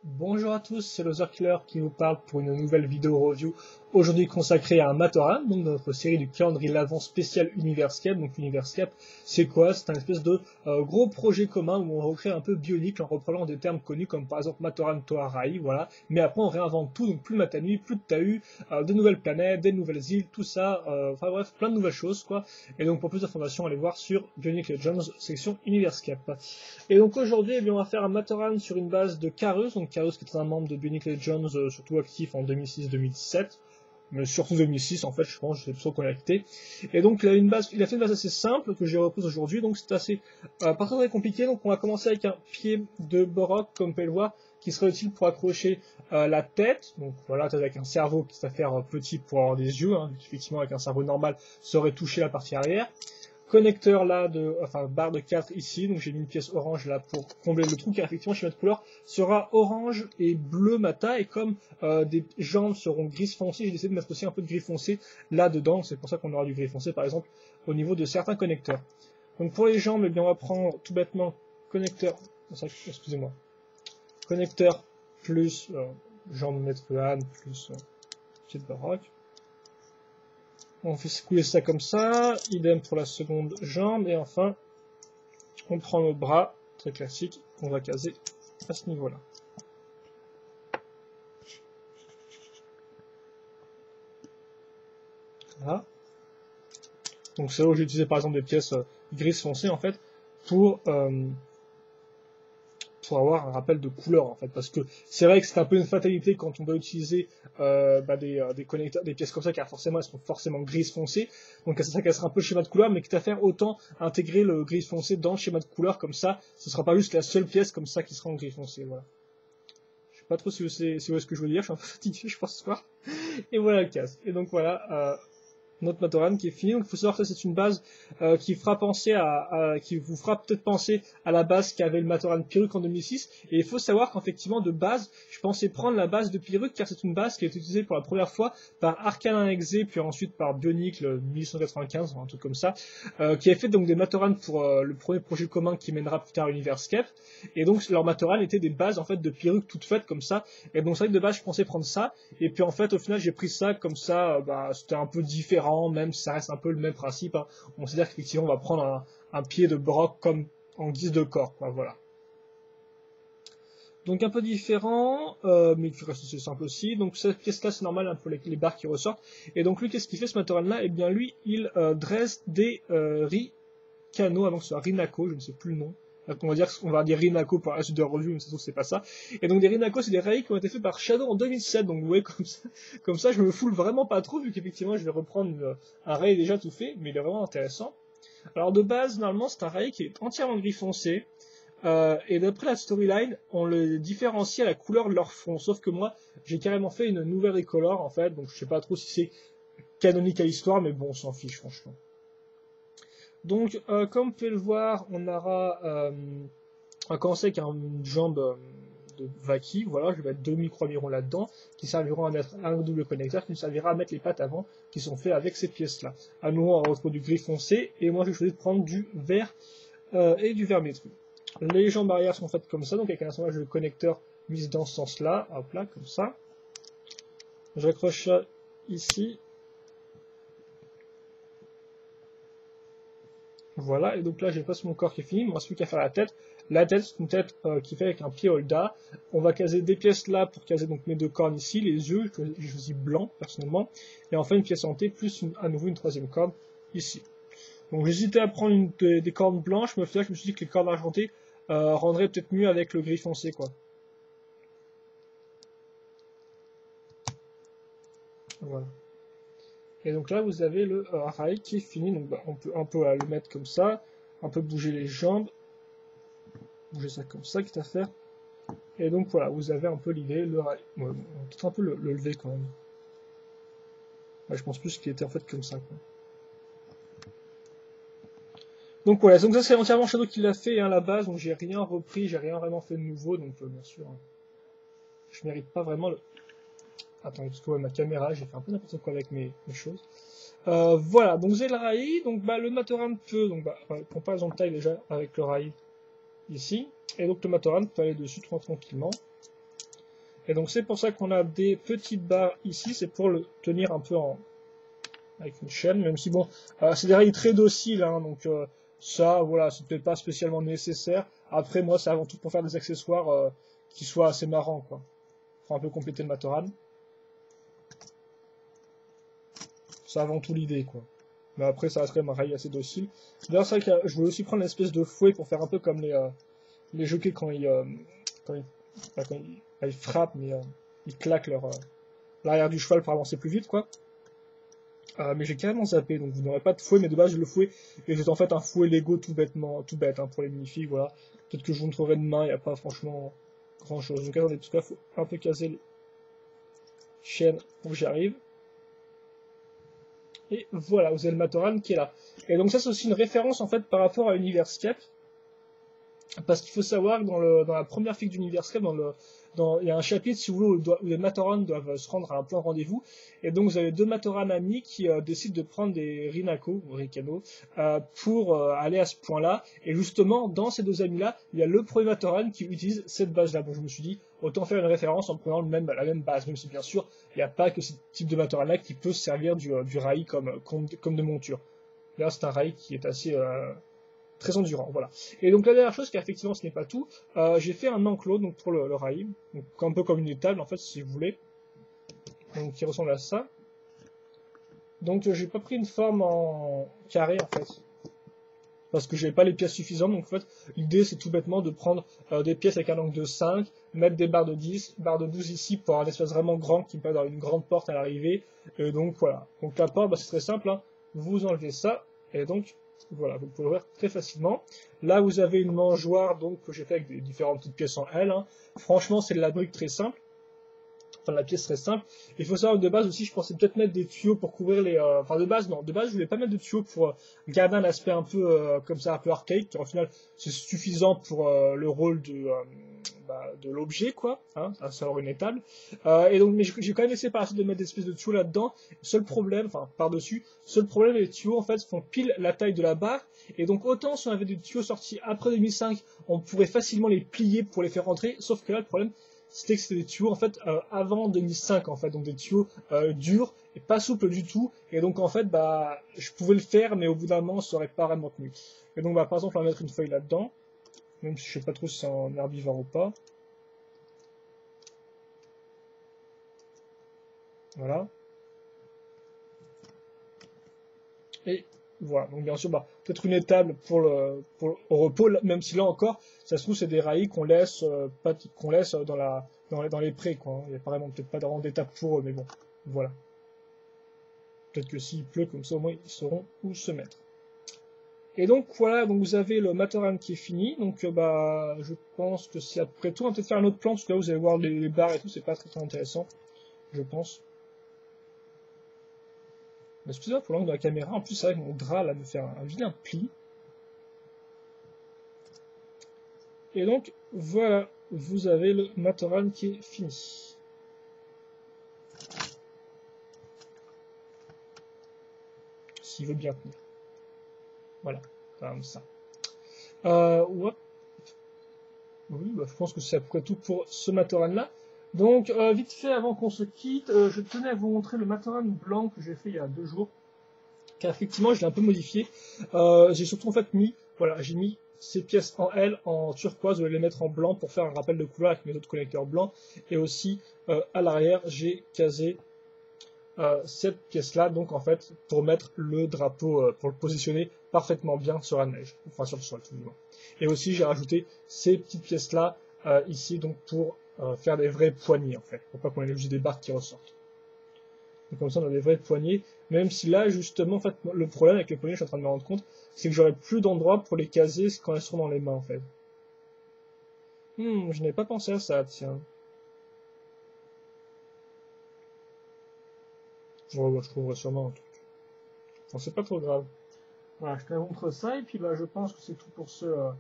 Bonjour à tous, c'est Loser Killer qui vous parle pour une nouvelle vidéo review aujourd'hui consacrée à un Matoran, donc dans notre série du calendrier l'Avent spécial Universcape. Donc Universcape, c'est quoi? C'est un espèce de gros projet commun où on recrée un peu Bionicle en reprenant des termes connus comme par exemple Matoran Toarai, voilà. Mais après on réinvente tout, donc plus Matanui, plus de Tahu, de nouvelles planètes, des nouvelles îles, tout ça, enfin bref, plein de nouvelles choses quoi. Et donc pour plus d'informations, allez voir sur Bionicle Legends section Universcape. Et donc aujourd'hui, on va faire un Matoran sur une base de Carus, donc Carus qui est un membre de Bionicle Legends, surtout actif en 2006-2017, mais surtout 2006 en fait, je pense, je sais pas connecté. Et donc il a fait une base assez simple que j'ai reprise aujourd'hui, donc c'est assez pas très compliqué. Donc on va commencer avec un pied de Borok, comme vous pouvez le voir, qui serait utile pour accrocher la tête, donc voilà, avec un cerveau qui va faire petit pour avoir des yeux, hein. Effectivement avec un cerveau normal, ça aurait touché la partie arrière. Connecteur là barre de 4 ici, donc j'ai mis une pièce orange là pour combler le trou car effectivement schéma de couleur sera orange et bleu matin, et comme des jambes seront gris foncé, j'ai décidé de mettre aussi un peu de gris foncé là dedans, c'est pour ça qu'on aura du gris foncé par exemple au niveau de certains connecteurs. Donc pour les jambes, eh bien on va prendre tout bêtement connecteur, excusez-moi, connecteur plus jambe maître Anne plus petite baroque. On fait couler ça comme ça, idem pour la seconde jambe, et enfin, on prend notre bras, très classique, qu'on va caser à ce niveau-là. Voilà. Donc c'est là où j'ai utilisé par exemple des pièces grises foncées en fait, pour avoir un rappel de couleur en fait, parce que c'est vrai que c'est un peu une fatalité quand on doit utiliser des connecteurs, des pièces comme ça, car forcément elles sont forcément grises foncées, donc ça casserait un peu le schéma de couleur, mais quitte à faire autant intégrer le gris foncé dans le schéma de couleur, comme ça ce sera pas juste la seule pièce comme ça qui sera en gris foncé, voilà. Je sais pas trop si vous voyez ce que je veux dire, je suis un peu fatigué je pense ce soir, et voilà le casque, et donc voilà, notre Matoran qui est fini. Donc il faut savoir que c'est une base qui vous fera peut-être penser à la base qu'avait le Matoran Pyrrhus en 2006. Et il faut savoir qu'effectivement de base, je pensais prendre la base de Pyrrhus car c'est une base qui a été utilisée pour la première fois par Arcanin Exe, puis ensuite par Bionicle 1895, un truc comme ça, qui a fait donc des Matorans pour le premier projet commun qui mènera plus tard Universcape. Et donc leurs Matoran étaient des bases en fait de Pyrrhus toutes faites comme ça. Et donc c'est vrai que de base je pensais prendre ça. Et puis en fait au final j'ai pris ça comme ça, c'était un peu différent, même si ça reste un peu le même principe, hein. On considère qu'effectivement on va prendre un pied de Brock comme en guise de corps, quoi, voilà. Donc un peu différent, mais qui reste assez simple aussi. Donc cette pièce-là, c'est normal, un peu les barres qui ressortent. Et donc lui, qu'est-ce qu'il fait ce Matoran-là? Eh bien lui, il dresse des Ricano, avant que ce soit Rinako, je ne sais plus le nom. Donc, on va dire Rinako pour la suite de la revue, mais c'est sûr que c'est pas ça. Et donc des Rinako, c'est des rails qui ont été faits par Shadow en 2007. Donc vous voyez, comme ça je me foule vraiment pas trop, vu qu'effectivement je vais reprendre un ray déjà tout fait, mais il est vraiment intéressant. Alors de base, normalement c'est un ray qui est entièrement gris foncé. Et d'après la storyline, on le différencie à la couleur de leur fond. Sauf que moi, j'ai carrément fait une nouvelle recolor en fait, donc je sais pas trop si c'est canonique à l'histoire, mais bon, on s'en fiche franchement. Donc, comme vous pouvez le voir, on va commencer avec une jambe de Vaki. Voilà, je vais mettre 2 micro-avirons là-dedans, qui serviront à mettre un double connecteur, qui nous servira à mettre les pattes avant, qui sont faits avec ces pièces-là. À nouveau, on retrouve du gris foncé, et moi j'ai choisi de prendre du vert et du vert métru. Les jambes arrière sont faites comme ça, donc avec un assemblage de connecteurs mis dans ce sens-là, hop là, comme ça. J'accroche ça ici. Voilà, et donc là j'ai presque mon corps qui est fini, il ne me reste plus qu'à faire la tête. La tête, c'est une tête qui fait avec un pied Holda. On va caser des pièces là pour caser donc mes deux cornes ici, les yeux, j'ai choisi blanc personnellement, et enfin une pièce en T plus à nouveau une troisième corne ici. Donc j'hésitais à prendre des cornes blanches, mais au final je me suis dit que les cornes argentées rendraient peut-être mieux avec le gris foncé, quoi. Voilà. Et donc là vous avez le rail qui est fini, donc on peut un peu le mettre comme ça, un peu bouger les jambes, bouger ça comme ça, quitte à faire. Et donc voilà, vous avez un peu l'idée, le rail. Ouais, on va peut-être un peu le lever quand même. Ouais, je pense plus qu'il était en fait comme ça, quoi. Donc voilà, donc ça c'est entièrement Shadow qui l'a fait à la base, donc j'ai rien repris, j'ai rien vraiment fait de nouveau, donc bien sûr, je mérite pas vraiment le... Attends, parce que ouais, ma caméra, j'ai fait un peu n'importe quoi avec mes choses. Voilà, donc j'ai le rail, donc le Matoran peut, donc comparaison de taille déjà avec le rail ici, et donc le Matoran peut aller dessus tranquillement. Et donc c'est pour ça qu'on a des petites barres ici, c'est pour le tenir un peu avec une chaîne, même si bon, c'est des rails très dociles, hein, donc ça, voilà, c'est peut-être pas spécialement nécessaire. Après, moi, c'est avant tout pour faire des accessoires qui soient assez marrants, quoi. Pour un peu compléter le Matoran. C'est avant tout l'idée, quoi. Mais après, ça reste quand même un rail assez docile. D'ailleurs, c'est vrai que je voulais aussi prendre une espèce de fouet pour faire un peu comme les jockeys quand ils frappent, mais ils claquent l'arrière du cheval pour avancer plus vite, quoi. Mais j'ai carrément zappé, donc vous n'aurez pas de fouet, mais de base, le fouet est en fait un fouet Lego tout bête, hein, pour les minifigs, voilà. Peut-être que je vous montrerai demain, il n'y a pas franchement grand-chose. Donc attendez, parce qu'il faut un peu caser les chaînes pour que j'y arrive. Et voilà, vous avez le Matoran qui est là. Et donc ça, c'est aussi une référence, en fait, par rapport à Universcape. Parce qu'il faut savoir que dans la première figue d'Universcape, il y a un chapitre, si vous voulez, où les Matorans doivent se rendre à un point rendez-vous. Et donc, vous avez deux Matoran amis qui décident de prendre des Rinako, ou Rikano, pour aller à ce point-là. Et justement, dans ces deux amis-là, il y a le premier Matoran qui utilise cette base-là. Donc, je me suis dit, autant faire une référence en prenant la même base. Même si, bien sûr, il n'y a pas que ce type de Matoran-là qui peut se servir du rail comme de monture. Là, c'est un rail qui est assez très endurant, voilà. Et donc la dernière chose, car effectivement ce n'est pas tout, j'ai fait un enclos donc pour le rail, donc un peu comme une étable en fait si vous voulez, donc qui ressemble à ça. Donc j'ai pas pris une forme en carré en fait, parce que j'avais pas les pièces suffisantes, donc en fait l'idée c'est tout bêtement de prendre des pièces avec un angle de 5, mettre des barres de 10, barres de 12 ici pour avoir un espace vraiment grand qui me permet d'avoir une grande porte à l'arrivée, et donc voilà. Donc la porte, bah, c'est très simple, hein. Vous enlevez ça, et donc voilà, vous pouvez l'ouvrir très facilement. Là, vous avez une mangeoire donc que j'ai fait avec des différentes petites pièces en L, hein. Franchement, c'est de la brique très simple. Enfin, la pièce très simple. Il faut savoir que de base aussi, je pensais peut-être mettre des tuyaux pour couvrir les. Enfin, de base, non. De base, je voulais pas mettre de tuyaux pour garder un aspect un peu comme ça, un peu archaïque. Car au final, c'est suffisant pour le rôle de l'objet, quoi, hein, à savoir une étable. Et donc, mais j'ai quand même essayé par la suite de mettre des espèces de tuyaux là-dedans. Seul problème, enfin, par-dessus, seul problème, les tuyaux, en fait, font pile la taille de la barre. Et donc, autant si on avait des tuyaux sortis après 2005, on pourrait facilement les plier pour les faire rentrer. Sauf que là, le problème, c'était que c'était des tuyaux, en fait, avant 2005, en fait. Donc, des tuyaux durs et pas souples du tout. Et donc, en fait, bah, je pouvais le faire, mais au bout d'un moment, ça aurait pas vraiment tenu. Et donc, bah, par exemple, on va mettre une feuille là-dedans. Même si je sais pas trop si c'est un herbivore ou pas. Voilà. Et voilà. Donc bien sûr, bah, peut-être une étable au repos, même si là encore, ça se trouve c'est des rails qu'on laisse, qu'on laisse dans les prés, quoi. Il n'y a apparemment peut-être pas vraiment d'étable pour eux, mais bon, voilà. Peut-être que s'il pleut comme ça, au moins ils sauront où se mettre. Et donc voilà, donc vous avez le Matoran qui est fini. Donc bah, je pense que c'est à peu près tout. On va peut-être faire un autre plan parce que là vous allez voir les barres et tout, c'est pas très intéressant, je pense. Excusez-moi pour l'angle de la caméra. En plus, c'est vrai que mon drap là me fait un vilain pli. Et donc voilà, vous avez le Matoran qui est fini. S'il veut bien tenir. Voilà, comme ça. Ouais. Oui, bah, je pense que c'est à peu près tout pour ce Matoran-là. Donc, vite fait, avant qu'on se quitte, je tenais à vous montrer le Matoran blanc que j'ai fait il y a 2 jours. Car effectivement, je l'ai un peu modifié. J'ai surtout en fait voilà, j'ai mis ces pièces en L, en turquoise, je vais les mettre en blanc pour faire un rappel de couleur avec mes autres connecteurs blancs. Et aussi, à l'arrière, j'ai casé cette pièce-là, donc en fait, pour mettre le drapeau, pour le positionner parfaitement bien sur la neige, enfin sur le sol tout du moins. Et aussi, j'ai rajouté ces petites pièces-là ici, donc pour faire des vraies poignées en fait, pour pas qu'on ait juste des barres qui ressortent. Donc comme ça, on a des vraies poignées, même si là, justement, en fait, le problème avec les poignées, je suis en train de me rendre compte, c'est que j'aurais plus d'endroit pour les caser quand elles seront dans les mains en fait. Je n'avais pas pensé à ça, tiens. Ouais, bah, je trouverai sûrement un truc. Bon, c'est pas trop grave. Voilà, je te montre ça, et puis bah, je pense que c'est tout pour ce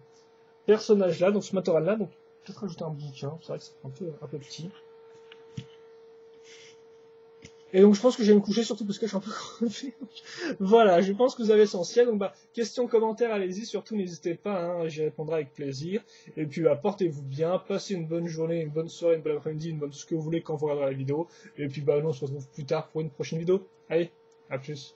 personnage-là, donc ce Matoran-là. Donc, peut-être rajouter un bouquin, c'est vrai que c'est un peu petit. Et donc je pense que je vais me coucher surtout parce que je suis un peu crevé. Voilà, je pense que vous avez l'essentiel. Donc questions, commentaires, allez-y, surtout n'hésitez pas, hein, j'y répondrai avec plaisir. Et puis portez-vous bien, passez une bonne journée, une bonne soirée, une bonne après-midi, une bonne tout ce que vous voulez quand vous regarderez la vidéo. Et puis nous on se retrouve plus tard pour une prochaine vidéo. Allez, à plus.